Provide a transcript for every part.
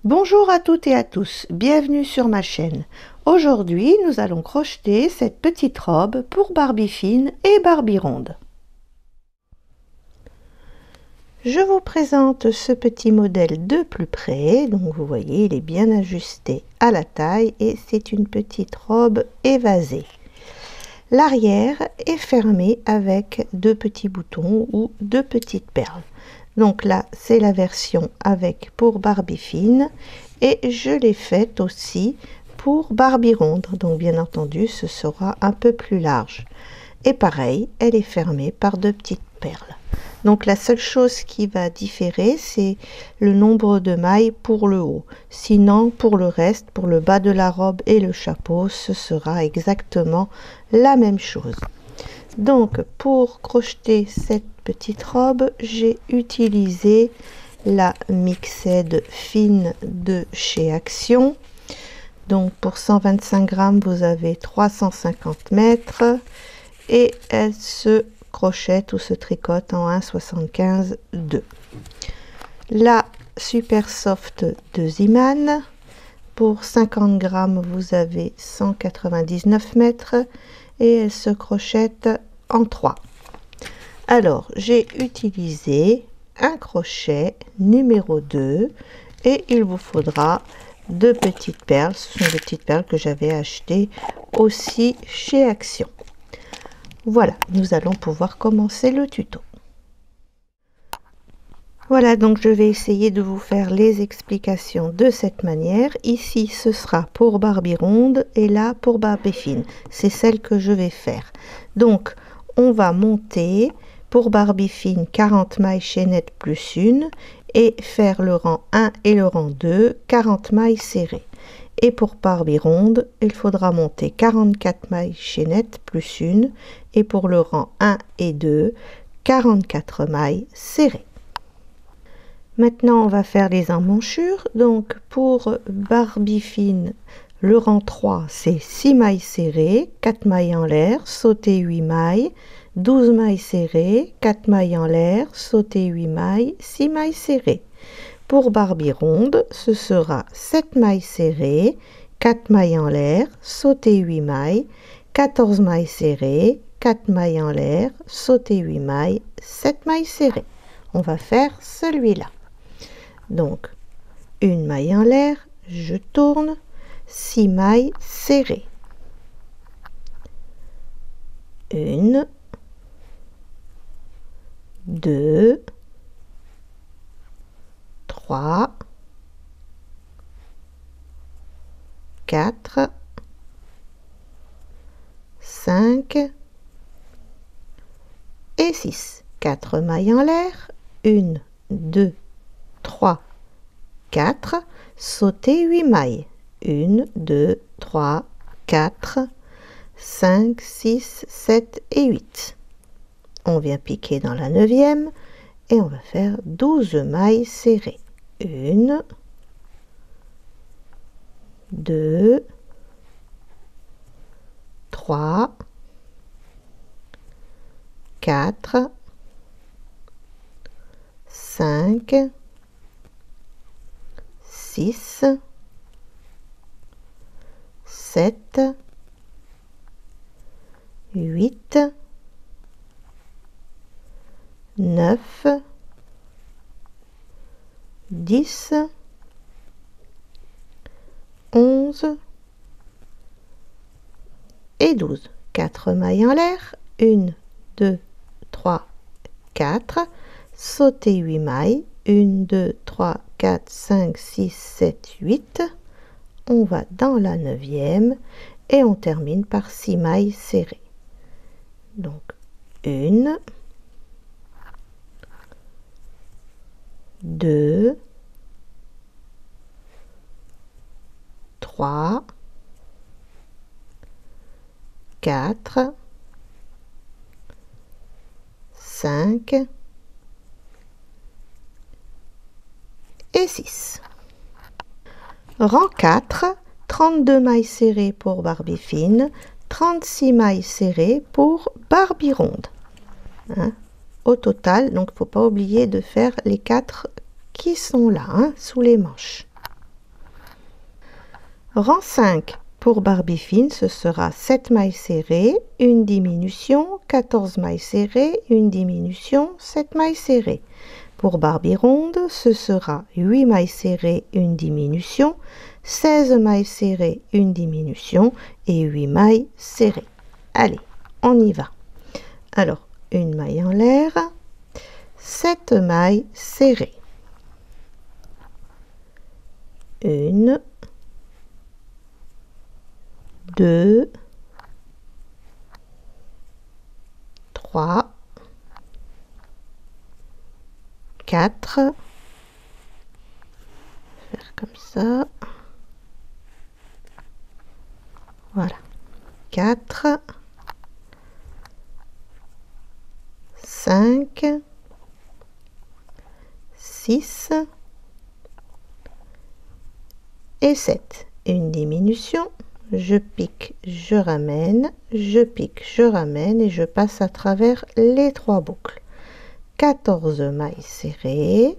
Bonjour à toutes et à tous, bienvenue sur ma chaîne. Aujourd'hui, nous allons crocheter cette petite robe pour Barbie fine et Barbie ronde. Je vous présente ce petit modèle de plus près. Donc vous voyez, il est bien ajusté à la taille et c'est une petite robe évasée. L'arrière est fermé avec deux petits boutons ou deux petites perles. Donc là, c'est la version avec pour Barbie fine et je l'ai faite aussi pour Barbie ronde. Donc bien entendu, ce sera un peu plus large. Et pareil, elle est fermée par deux petites perles. Donc la seule chose qui va différer, c'est le nombre de mailles pour le haut. Sinon, pour le reste, pour le bas de la robe et le chapeau, ce sera exactement la même chose. Donc pour crocheter cette petite robe, j'ai utilisé la Mixed fine de chez Action. Donc pour 125 grammes, vous avez 350 mètres et elle se crochette ou se tricote en 1,75 2. La Super Soft de Ziman, pour 50 grammes, vous avez 199 mètres et elle se crochette en 3. Alors, j'ai utilisé un crochet numéro 2 et il vous faudra deux petites perles. Ce sont des petites perles que j'avais achetées aussi chez Action. Voilà, nous allons pouvoir commencer le tuto. Voilà, donc je vais essayer de vous faire les explications de cette manière. Ici, ce sera pour Barbie ronde et là pour Barbie fine. C'est celle que je vais faire. Donc, on va monter pour Barbie fine 40 mailles chaînettes plus une et faire le rang 1 et le rang 2, 40 mailles serrées. Et pour Barbie ronde, il faudra monter 44 mailles chaînettes plus une et pour le rang 1 et 2, 44 mailles serrées. Maintenant, on va faire les emmanchures. Donc, pour Barbie fine, le rang 3, c'est 6 mailles serrées, 4 mailles en l'air, sauter 8 mailles, 12 mailles serrées, 4 mailles en l'air, sauter 8 mailles, 6 mailles serrées. Pour Barbie ronde, ce sera 7 mailles serrées, 4 mailles en l'air, sauter 8 mailles, 14 mailles serrées, 4 mailles en l'air, sauter 8 mailles, 7 mailles serrées. On va faire celui-là. Donc, une maille en l'air, je tourne, 6 mailles serrées. 1, 2, 3, 4, 5 et 6. 4 mailles en l'air, 1, 2, 3, 4, sauter 8 mailles, 1, 2, 3, 4, 5, 6, 7 et 8. On vient piquer dans la 9e et on va faire 12 mailles serrées. 1, 2, 3, 4, 5, 6, 7, 8, 9, 10, 11 et 12. 4 mailles en l'air, 1, 2, 3, 4, sauter 8 mailles, 1, 2, 3, 4, 5, 6, 7, 8. On va dans la 9e et on termine par 6 mailles serrées. Donc 1, 2, 3, 4, 5 et 6. Rang 4, 32 mailles serrées pour Barbie fine, 36 mailles serrées pour Barbie ronde. Hein, au total, donc il ne faut pas oublier de faire les 4 qui sont là, hein, sous les manches. Rang 5. Pour Barbie fine, ce sera 7 mailles serrées, une diminution, 14 mailles serrées, une diminution, 7 mailles serrées. Pour Barbie ronde, ce sera 8 mailles serrées, une diminution, 16 mailles serrées, une diminution et 8 mailles serrées. Allez, on y va. Alors, une maille en l'air, 7 mailles serrées. Une, 2, 3, 4, faire comme ça, voilà, 4, 5, 6 et 7. Une diminution, je pique, je ramène, je pique, je ramène et je passe à travers les 3 boucles. 14 mailles serrées,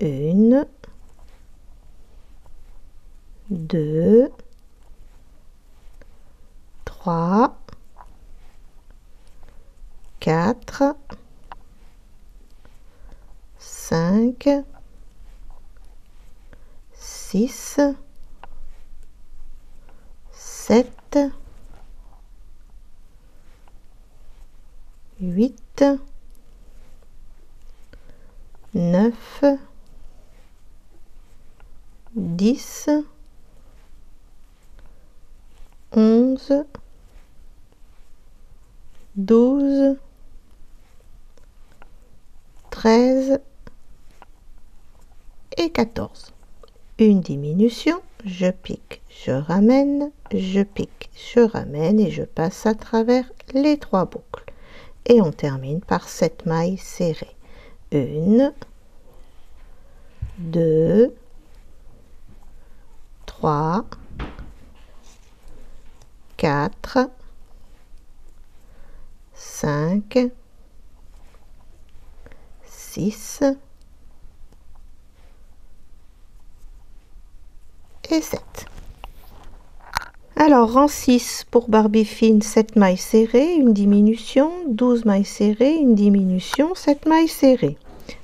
1, 2, 3, 4, 5, 6, 7, 8, 9, 10, 11, 12, 13 et 14. Une diminution, je pique, je ramène, je pique, je ramène et je passe à travers les 3 boucles. Et on termine par 7 mailles serrées. 1, 2, 3, 4, 5, 6 et 7. Alors, rang 6 pour Barbie fine, 7 mailles serrées, une diminution, 12 mailles serrées, une diminution, 7 mailles serrées.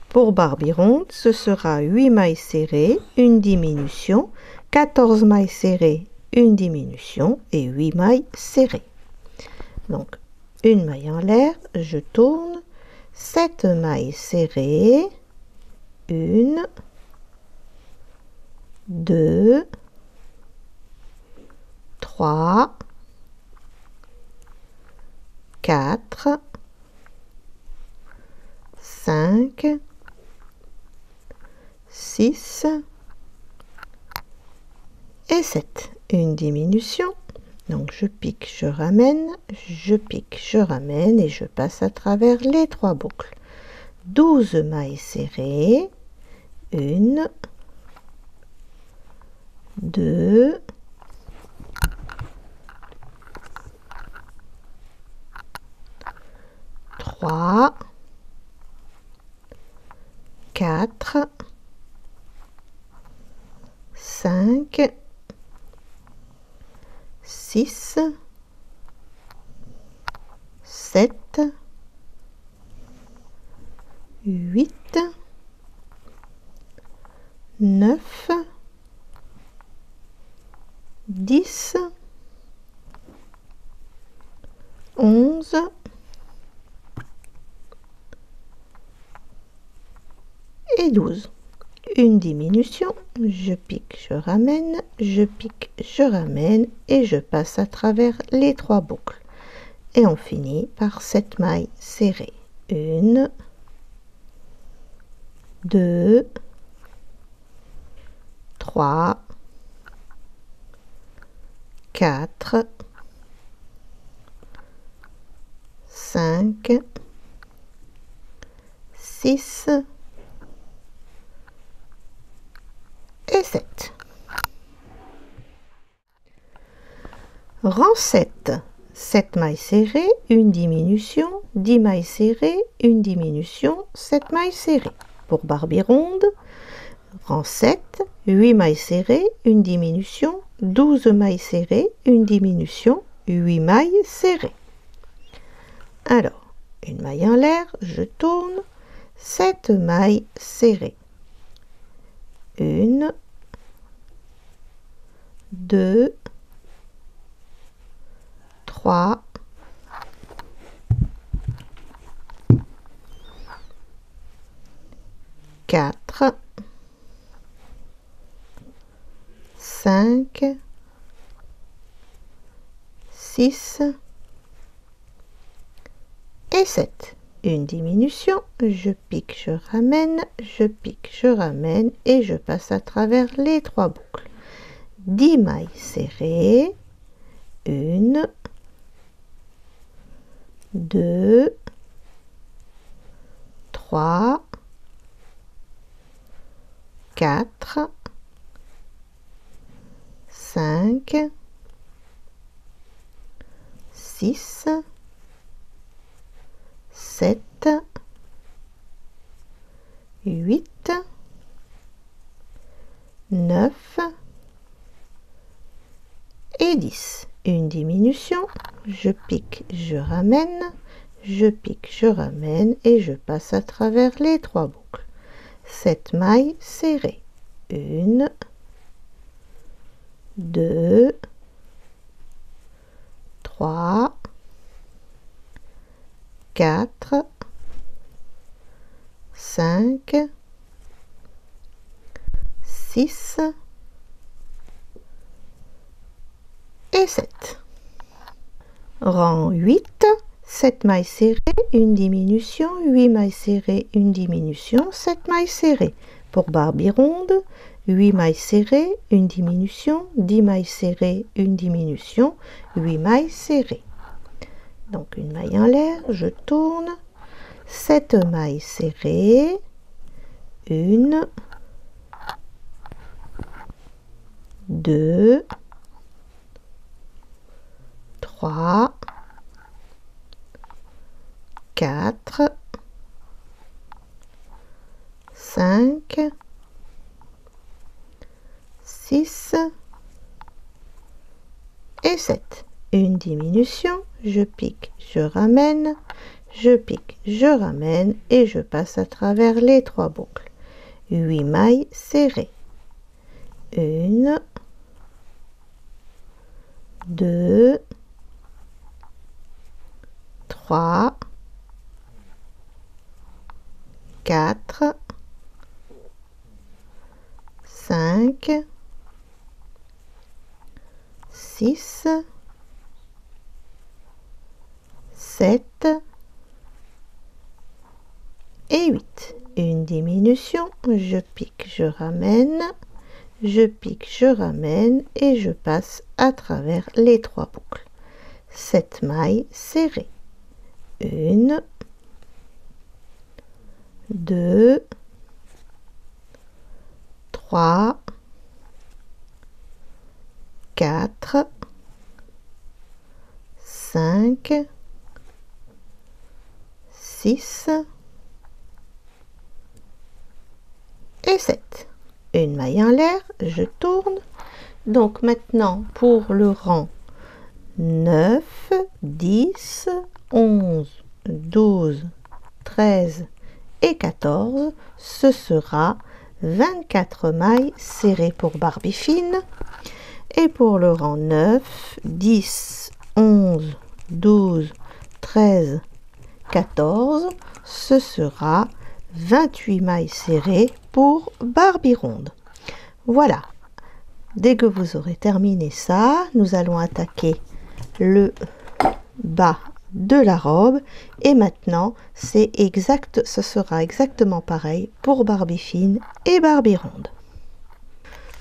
Pour Barbie ronde, ce sera 8 mailles serrées, une diminution, 14 mailles serrées, une diminution et 8 mailles serrées. Donc, une maille en l'air, je tourne, 7 mailles serrées, 1, 2, 3, 4, 5, 6 et 7. Une diminution. Donc je pique, je ramène, je pique, je ramène et je passe à travers les 3 boucles. 12 mailles serrées, 1, 2, 3, 4, 5, 6, 7, 8, 9, 10, 11, et 12. Une diminution, je pique, je ramène, je pique, je ramène et je passe à travers les 3 boucles. Et on finit par 7 mailles serrées. 1, 2, 3, 4, 5, 6 et 7. Rang 7. 7 mailles serrées, une diminution, 10 mailles serrées, une diminution, 7 mailles serrées. Pour Barbie ronde, Rang 7, 8 mailles serrées, une diminution, 12 mailles serrées, une diminution, 8 mailles serrées. Alors, une maille en l'air, je tourne, 7 mailles serrées. 1, 2, 3, 4, 5, 6 et 7. Une diminution, je pique, je ramène, je pique, je ramène et je passe à travers les 3 boucles. 10 mailles serrées, 1, 2, 3, 4, 5, 6, 7, 8, 9 et 10. Une diminution, je pique, je ramène, je pique, je ramène et je passe à travers les 3 boucles. 7 mailles serrées. 1, 2, 3, 4, 5, 6 et 7. Rang 8, 7 mailles serrées, une diminution, 8 mailles serrées, une diminution, 7 mailles serrées. Pour Barbie ronde, 8 mailles serrées, une diminution, 10 mailles serrées, une diminution, 8 mailles serrées. Donc une maille en l'air, je tourne, 7 mailles serrées, 1, 2, 3, 4, 5, 6 et 7. Une diminution, je pique, je ramène, je pique, je ramène et je passe à travers les 3 boucles. 8 mailles serrées. 1, 2, 3, 4, 5, 6, 7 et 8. Une diminution, je pique, je ramène, je pique, je ramène et je passe à travers les 3 boucles. 7 mailles serrées. 1, 2, 3, 4, 5, 6 et 7. Une maille en l'air, je tourne. Donc maintenant pour le rang 9, 10, 11, 12, 13 et 14, ce sera 24 mailles serrées pour Barbie fine. Et pour le rang 9, 10, 11, 12, 13, 14, ce sera 28 mailles serrées pour Barbie ronde. Voilà. Dès que vous aurez terminé ça, nous allons attaquer le bas de la robe. Et maintenant, ce sera exactement pareil pour Barbie fine et Barbie ronde.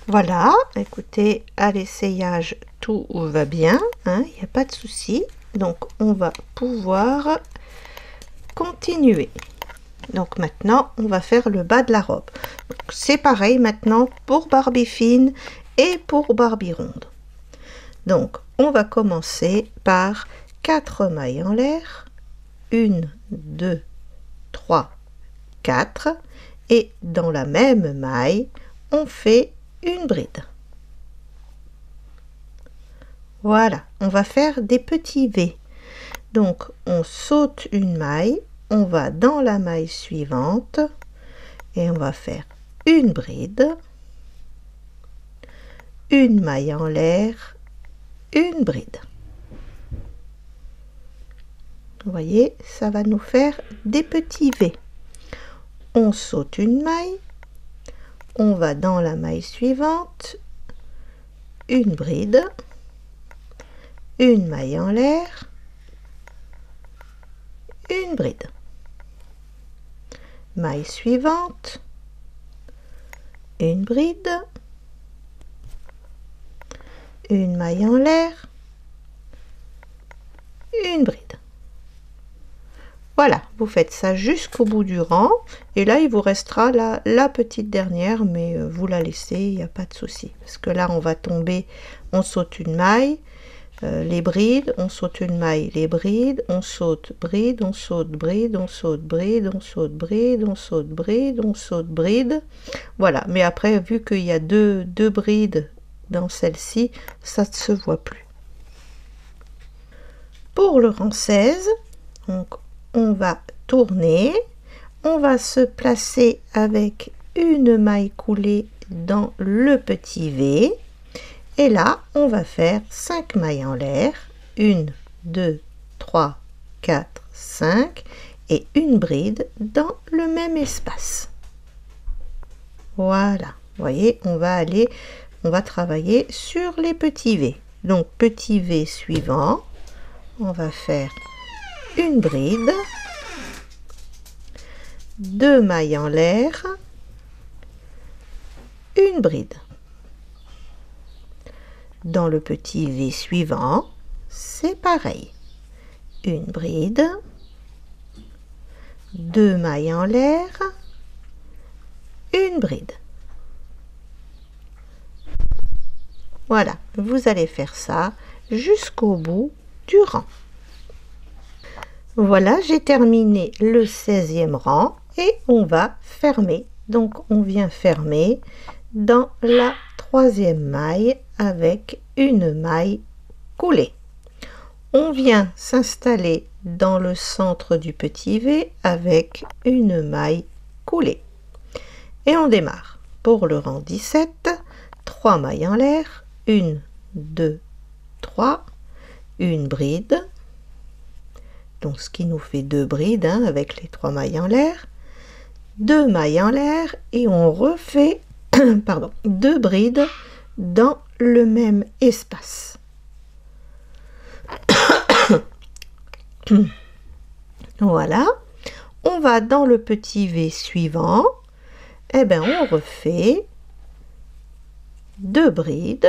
Voilà, écoutez, à l'essayage, tout va bien, hein, il n'y a pas de souci. Donc, on va pouvoir continuer. Donc, maintenant, on va faire le bas de la robe. C'est pareil maintenant pour Barbie fine et pour Barbie ronde. Donc, on va commencer par 4 mailles en l'air. 1, 2, 3, 4. Et dans la même maille, on fait une bride. Voilà, on va faire des petits V. Donc on saute une maille, on va dans la maille suivante et on va faire une bride, une maille en l'air, une bride. Vous voyez, ça va nous faire des petits V. On saute une maille, on va dans la maille suivante, une bride, une maille en l'air, une bride. Maille suivante, une bride, une maille en l'air, une bride. Voilà, vous faites ça jusqu'au bout du rang et là il vous restera la petite dernière, mais vous la laissez, il n'y a pas de souci, parce que là on va tomber, on saute une maille, les brides, on saute une maille, les brides, on saute bride, on saute bride, on saute bride, on saute bride, on saute bride, on saute bride. Voilà, mais après vu qu'il y a deux brides dans celle-ci, ça ne se voit plus. Pour le rang 16, donc on va tourner, on va se placer avec une maille coulée dans le petit V et là on va faire 5 mailles en l'air, 1, 2, 3, 4, 5 et une bride dans le même espace. Voilà, vous voyez, on va travailler sur les petits V. Donc petit V suivant, on va faire une bride, 2 mailles en l'air, une bride. Dans le petit V suivant, c'est pareil. Une bride, 2 mailles en l'air, une bride. Voilà, vous allez faire ça jusqu'au bout du rang. Voilà, j'ai terminé le 16e rang et on va fermer. Donc on vient fermer dans la 3e maille avec une maille coulée. On vient s'installer dans le centre du petit V avec une maille coulée. Et on démarre. Pour le rang 17, 3 mailles en l'air, 1, 2, 3, une bride. Donc ce qui nous fait 2 brides avec les 3 mailles en l'air, 2 mailles en l'air et on refait pardon, 2 brides dans le même espace. Voilà, on va dans le petit V suivant, et bien on refait 2 brides,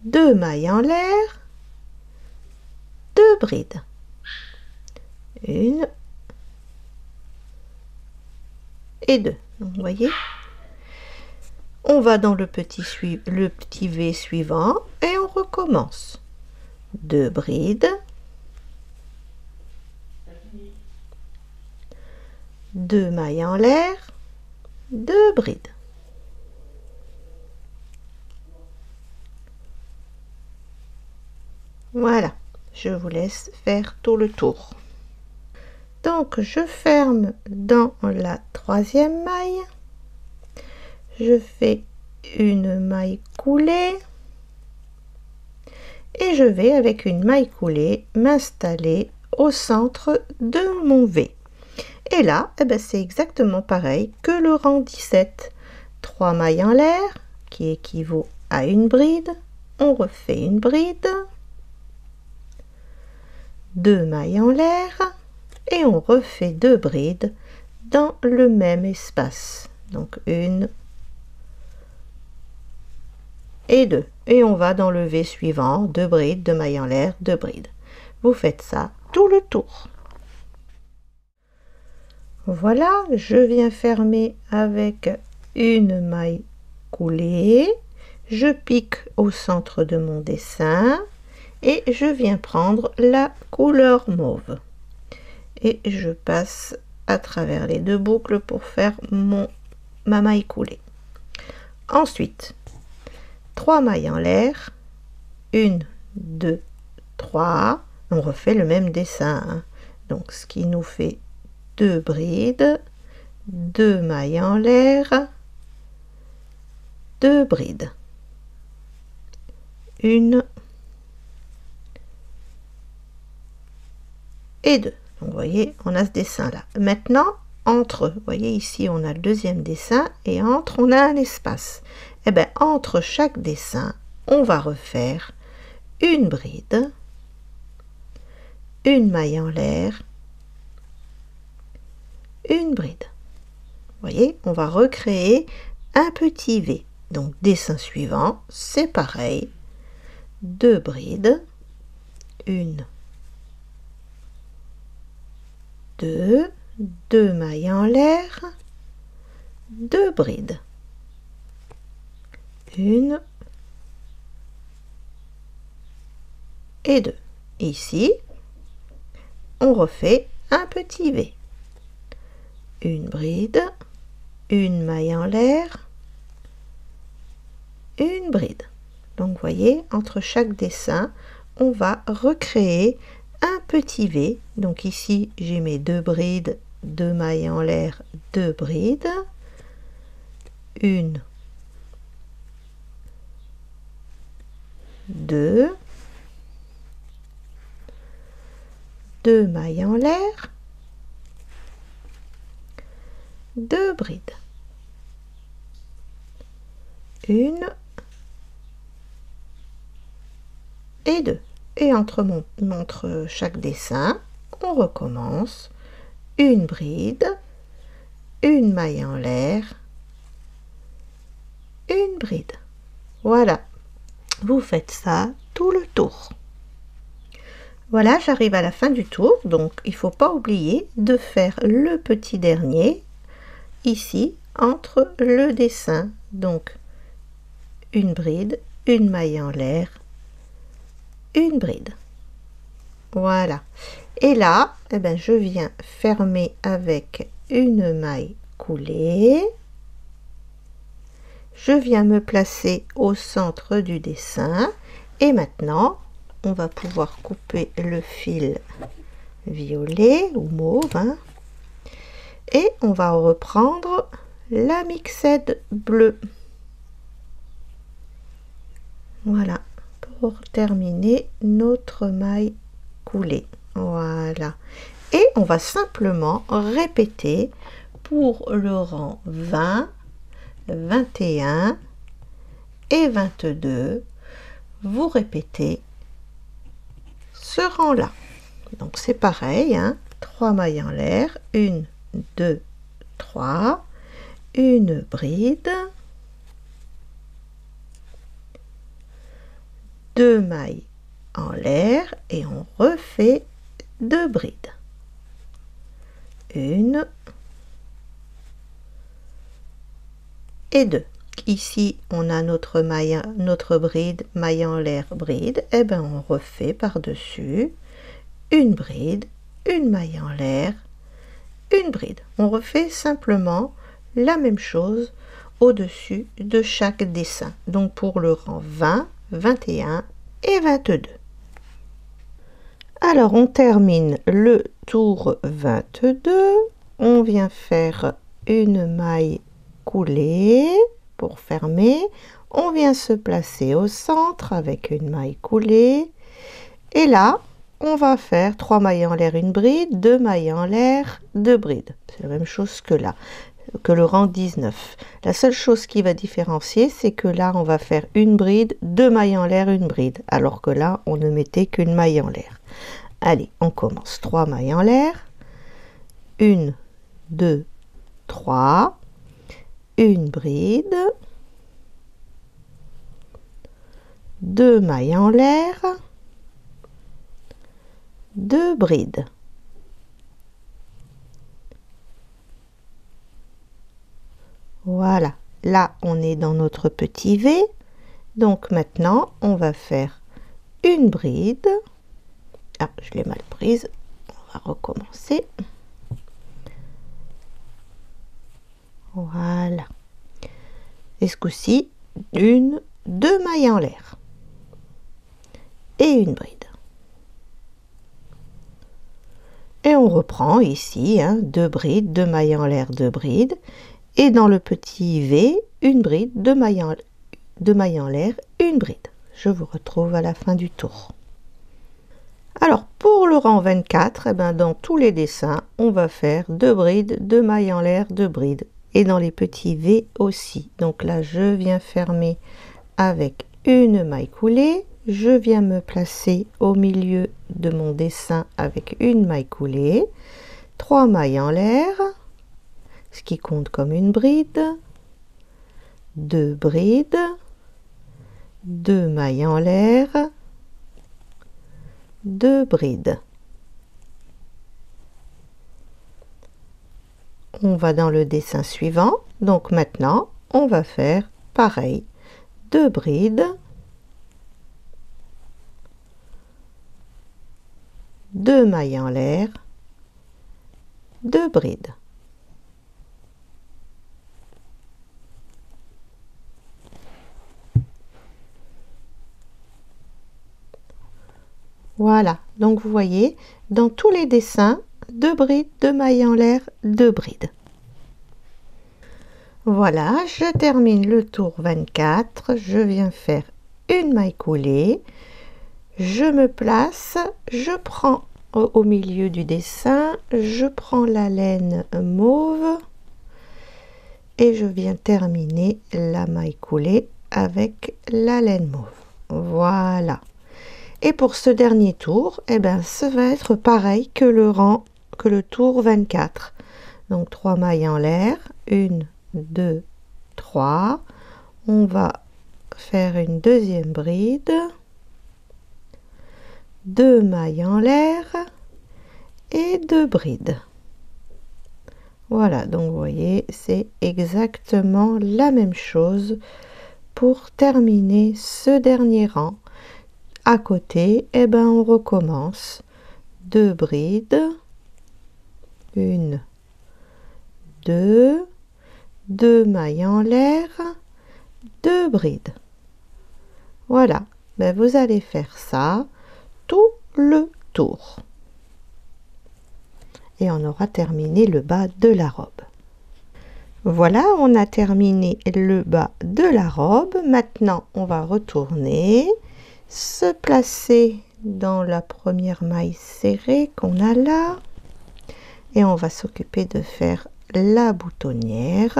2 mailles en l'air, 2 brides, une et 2. Donc, vous voyez, on va dans le petit V suivant et on recommence. 2 brides, 2 mailles en l'air, 2 brides. Voilà, je vous laisse faire tout le tour. Donc je ferme dans la 3e maille, je fais une maille coulée et je vais avec une maille coulée m'installer au centre de mon V. Et là, c'est exactement pareil que le rang 17. 3 mailles en l'air qui équivaut à une bride, on refait une bride, 2 mailles en l'air et on refait 2 brides dans le même espace. Donc 1 et 2. Et on va dans le V suivant, 2 brides, 2 mailles en l'air, 2 brides. Vous faites ça tout le tour. Voilà, je viens fermer avec une maille coulée. Je pique au centre de mon dessin et je viens prendre la couleur mauve. Et je passe à travers les deux boucles pour faire ma maille coulée. Ensuite, 3 mailles en l'air, 1, 2, 3, on refait le même dessin, hein. Donc ce qui nous fait 2 brides, 2 mailles en l'air, 2 brides, 1 et 2. Donc vous voyez, on a ce dessin là. Maintenant, entre, vous voyez ici on a le deuxième dessin et entre on a un espace. Et bien entre chaque dessin, on va refaire une bride, une maille en l'air, une bride. Vous voyez, on va recréer un petit V. Donc dessin suivant, c'est pareil, 2 brides, 1, 2, 2 mailles en l'air, 2 brides, 1 et 2. Ici, on refait un petit V. Une bride, une maille en l'air, une bride. Donc vous voyez, entre chaque dessin, on va recréer un petit V. Donc ici, j'ai mes 2 brides, 2 mailles en l'air, 2 brides, 1, 2, 2 mailles en l'air, 2 brides, 1 et 2. Et entre chaque dessin, on recommence une bride, une maille en l'air, une bride. Voilà, vous faites ça tout le tour. Voilà, j'arrive à la fin du tour, donc il ne faut pas oublier de faire le petit dernier ici entre le dessin. Donc une bride, une maille en l'air, une bride. Voilà. Et là, eh ben, je viens fermer avec une maille coulée. Je viens me placer au centre du dessin. Et maintenant, on va pouvoir couper le fil violet ou mauve, hein, et on va reprendre la mixette bleue. Voilà, pour terminer notre maille coulée. Voilà, et on va simplement répéter pour le rang 20, 21 et 22. Vous répétez ce rang là. Donc c'est pareil, hein, 3 mailles en l'air, 1, 2, 3, une bride, 2 mailles en l'air et on refait 2 brides, 1 et 2. Ici on a notre bride, maille en l'air, bride, et ben on refait par dessus une bride, une maille en l'air, une bride. On refait simplement la même chose au-dessus de chaque dessin. Donc pour le rang 20, 21 et 22. Alors on termine le tour 22. On vient faire une maille coulée pour fermer. On vient se placer au centre avec une maille coulée. Et là, on va faire 3 mailles en l'air, une bride, 2 mailles en l'air, 2 brides. C'est la même chose que là, que le rang 19. La seule chose qui va différencier, c'est que là, on va faire une bride, 2 mailles en l'air, une bride, alors que là, on ne mettait qu'une maille en l'air. Allez, on commence. 3 mailles en l'air, 1, 2, 3, une bride, 2 mailles en l'air, 2 brides. Voilà, là on est dans notre petit V. Donc maintenant on va faire une bride. Ah, je l'ai mal prise. On va recommencer. Voilà. Et ce coup-ci, deux mailles en l'air et une bride. Et on reprend ici, hein, 2 brides, 2 mailles en l'air, 2 brides. Et dans le petit V, une bride, 2 mailles en l'air, une bride. Je vous retrouve à la fin du tour. Alors pour le rang 24, eh ben, dans tous les dessins, on va faire 2 brides, 2 mailles en l'air, 2 brides. Et dans les petits V aussi. Donc là, je viens fermer avec une maille coulée. Je viens me placer au milieu de mon dessin avec une maille coulée. 3 mailles en l'air, ce qui compte comme une bride. 2 brides. 2 mailles en l'air. 2 brides. On va dans le dessin suivant. Donc maintenant, on va faire pareil. 2 brides. 2 mailles en l'air. 2 brides. Voilà, donc vous voyez, dans tous les dessins, 2 brides, 2 mailles en l'air, 2 brides. Voilà, je termine le tour 24, je viens faire une maille coulée, je me place, je prends au milieu du dessin, je prends la laine mauve et je viens terminer la maille coulée avec la laine mauve. Voilà. Et pour ce dernier tour, eh ben, ça va être pareil que le tour 24. Donc 3 mailles en l'air, 1, 2, 3. On va faire une deuxième bride, 2 mailles en l'air et 2 brides. Voilà, donc vous voyez, c'est exactement la même chose pour terminer ce dernier rang. À côté, eh ben, on recommence 2 brides, 1, 2, 2 mailles en l'air, 2 brides. Voilà, ben, vous allez faire ça tout le tour. Et on aura terminé le bas de la robe. Voilà, on a terminé le bas de la robe. Maintenant, on va retourner, se placer dans la première maille serrée qu'on a là et on va s'occuper de faire la boutonnière.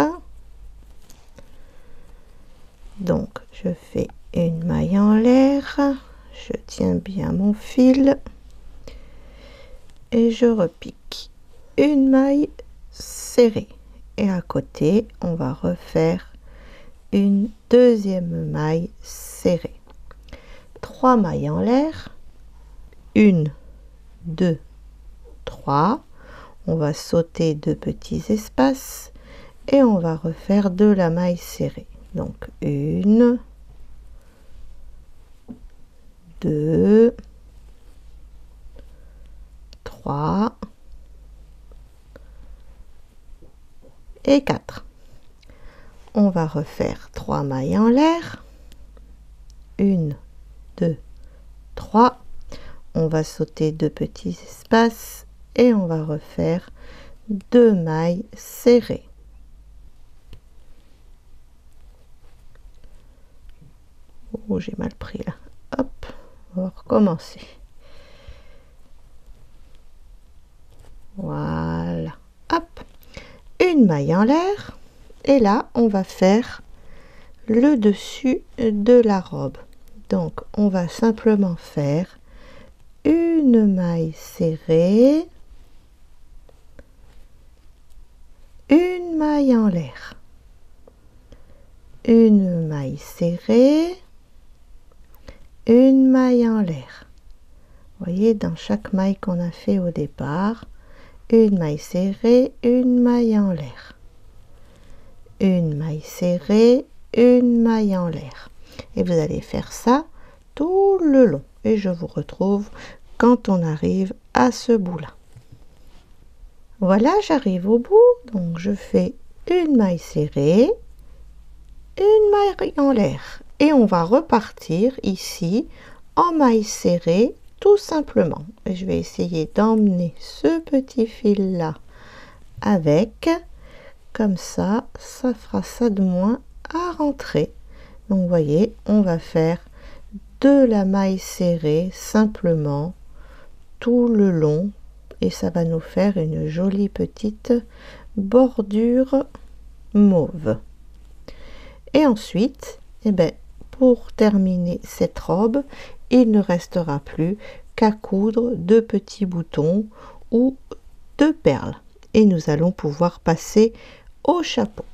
Donc je fais une maille en l'air, je tiens bien mon fil et je repique une maille serrée et à côté on va refaire une deuxième maille serrée. 3 mailles en l'air, 1, 2, 3. On va sauter 2 petits espaces et on va refaire de la maille serrée. Donc 1, 2, 3 et 4. On va refaire 3 mailles en l'air, 1, 2, 3. On va sauter 2 petits espaces et on va refaire 2 mailles serrées. Oh, j'ai mal pris là. Hop, on va recommencer. Voilà. Hop, une maille en l'air et là on va faire le dessus de la robe. Donc on va simplement faire une maille serrée, une maille en l'air, une maille serrée, une maille en l'air. Vous voyez, dans chaque maille qu'on a fait au départ, une maille serrée, une maille en l'air, une maille serrée, une maille en l'air. Et vous allez faire ça tout le long. Et je vous retrouve quand on arrive à ce bout là. Voilà, j'arrive au bout, donc je fais une maille serrée, une maille en l'air. Et on va repartir ici en maille serrée tout simplement. Et je vais essayer d'emmener ce petit fil là avec, comme ça fera ça de moins à rentrer. Donc vous voyez, on va faire de la maille serrée simplement tout le long et ça va nous faire une jolie petite bordure mauve. Et ensuite, eh ben, pour terminer cette robe, il ne restera plus qu'à coudre 2 petits boutons ou 2 perles et nous allons pouvoir passer au chapeau.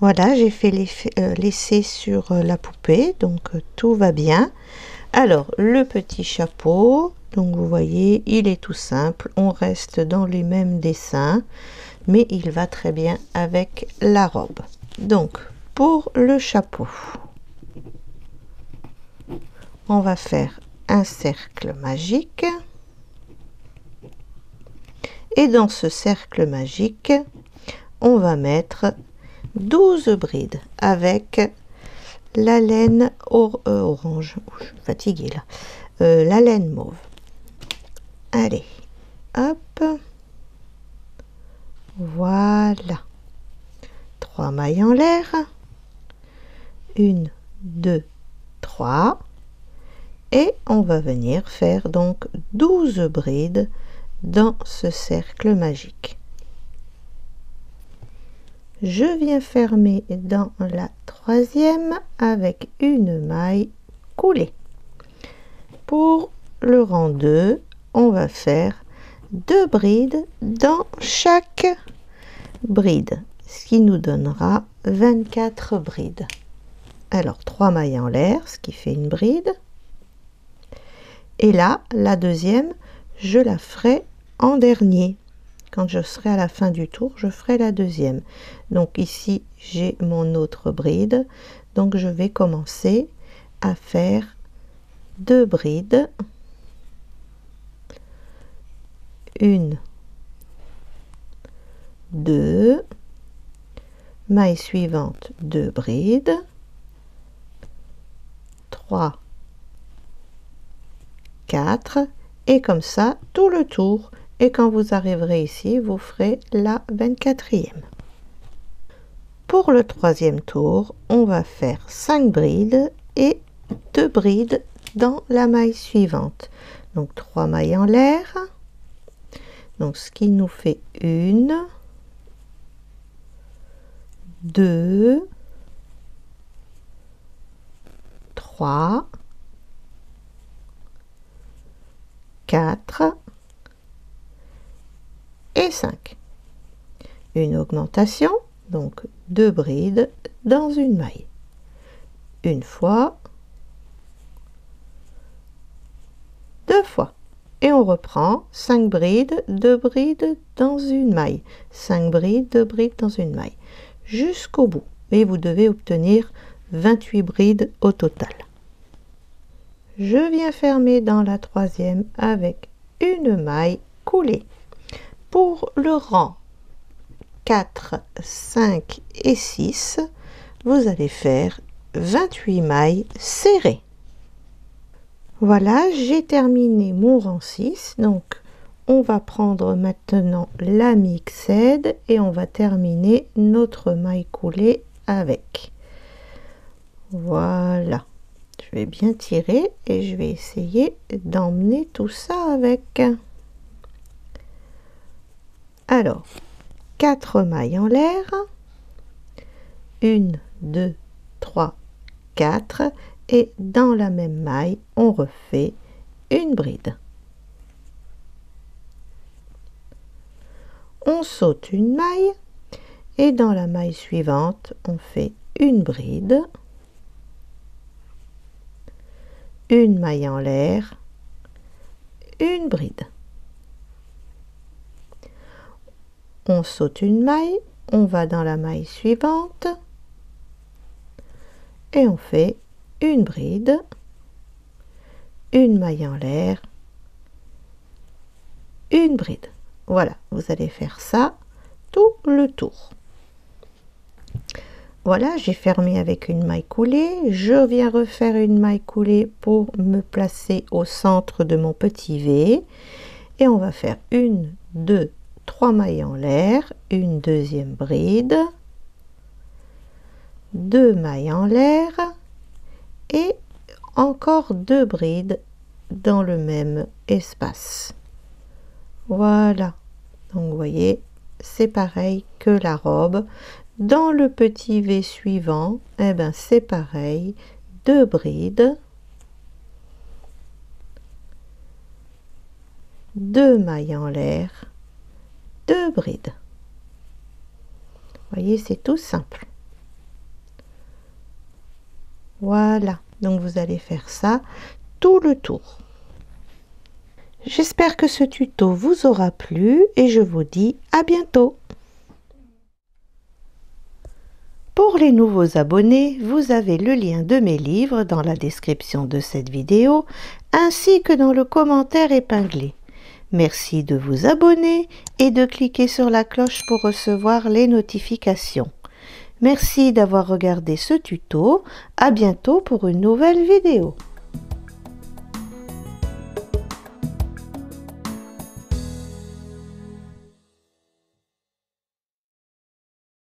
Voilà, j'ai fait l'essai sur la poupée, donc tout va bien. Alors le petit chapeau, donc vous voyez, il est tout simple, on reste dans les mêmes dessins, mais il va très bien avec la robe. Donc pour le chapeau, on va faire un cercle magique. Et dans ce cercle magique, on va mettre 12 brides avec la laine orange. Je suis fatiguée là. La laine mauve. Allez, hop. Voilà. 3 mailles en l'air. 1, 2, 3. Et on va venir faire donc 12 brides dans ce cercle magique. Je viens fermer dans la 3e avec une maille coulée. Pour le rang 2, on va faire 2 brides dans chaque bride, ce qui nous donnera 24 brides. Alors 3 mailles en l'air, ce qui fait une bride. Et là, la deuxième, je la ferai en dernier. Quand je serai à la fin du tour, je ferai la deuxième. Donc ici, j'ai mon autre bride. Donc je vais commencer à faire 2 brides. 1, 2, maille suivante, 2 brides, 3, 4, et comme ça, tout le tour. Et quand vous arriverez ici, vous ferez la 24e. Pour le 3e tour, on va faire 5 brides et 2 brides dans la maille suivante. Donc 3 mailles en l'air. Donc ce qui nous fait 1, 2, 3, 4 et 5. Une augmentation, donc 2 brides dans une maille. Une fois, 2 fois. Et on reprend 5 brides, 2 brides dans une maille. 5 brides, 2 brides dans une maille. Jusqu'au bout. Et vous devez obtenir 28 brides au total. Je viens fermer dans la 3e avec une maille coulée. Pour le rang 4, 5 et 6, vous allez faire 28 mailles serrées. Voilà, j'ai terminé mon rang 6. Donc, on va prendre maintenant la mixed et on va terminer notre maille coulée avec. Voilà. Je vais bien tirer et je vais essayer d'emmener tout ça avec. Alors, 4 mailles en l'air, 1, 2, 3, 4, et dans la même maille, on refait une bride. On saute une maille, et dans la maille suivante, on fait une bride, une maille en l'air, une bride. On saute une maille, on va dans la maille suivante et on fait une bride, une maille en l'air, une bride. Voilà, vous allez faire ça le tour. Voilà, j'ai fermé avec une maille coulée. Je viens refaire une maille coulée pour me placer au centre de mon petit V. Et on va faire 1, 2, 3 mailles en l'air, une deuxième bride, 2 mailles en l'air et encore 2 brides dans le même espace. Voilà, donc vous voyez, c'est pareil que la robe. Dans le petit V suivant, eh ben c'est pareil, 2 brides, 2 mailles en l'air, 2 brides. Vous voyez, c'est tout simple. Voilà, donc vous allez faire ça tout le tour. J'espère que ce tuto vous aura plu et je vous dis à bientôt. Pour les nouveaux abonnés, vous avez le lien de mes livres dans la description de cette vidéo ainsi que dans le commentaire épinglé. Merci de vous abonner et de cliquer sur la cloche pour recevoir les notifications. Merci d'avoir regardé ce tuto. À bientôt pour une nouvelle vidéo.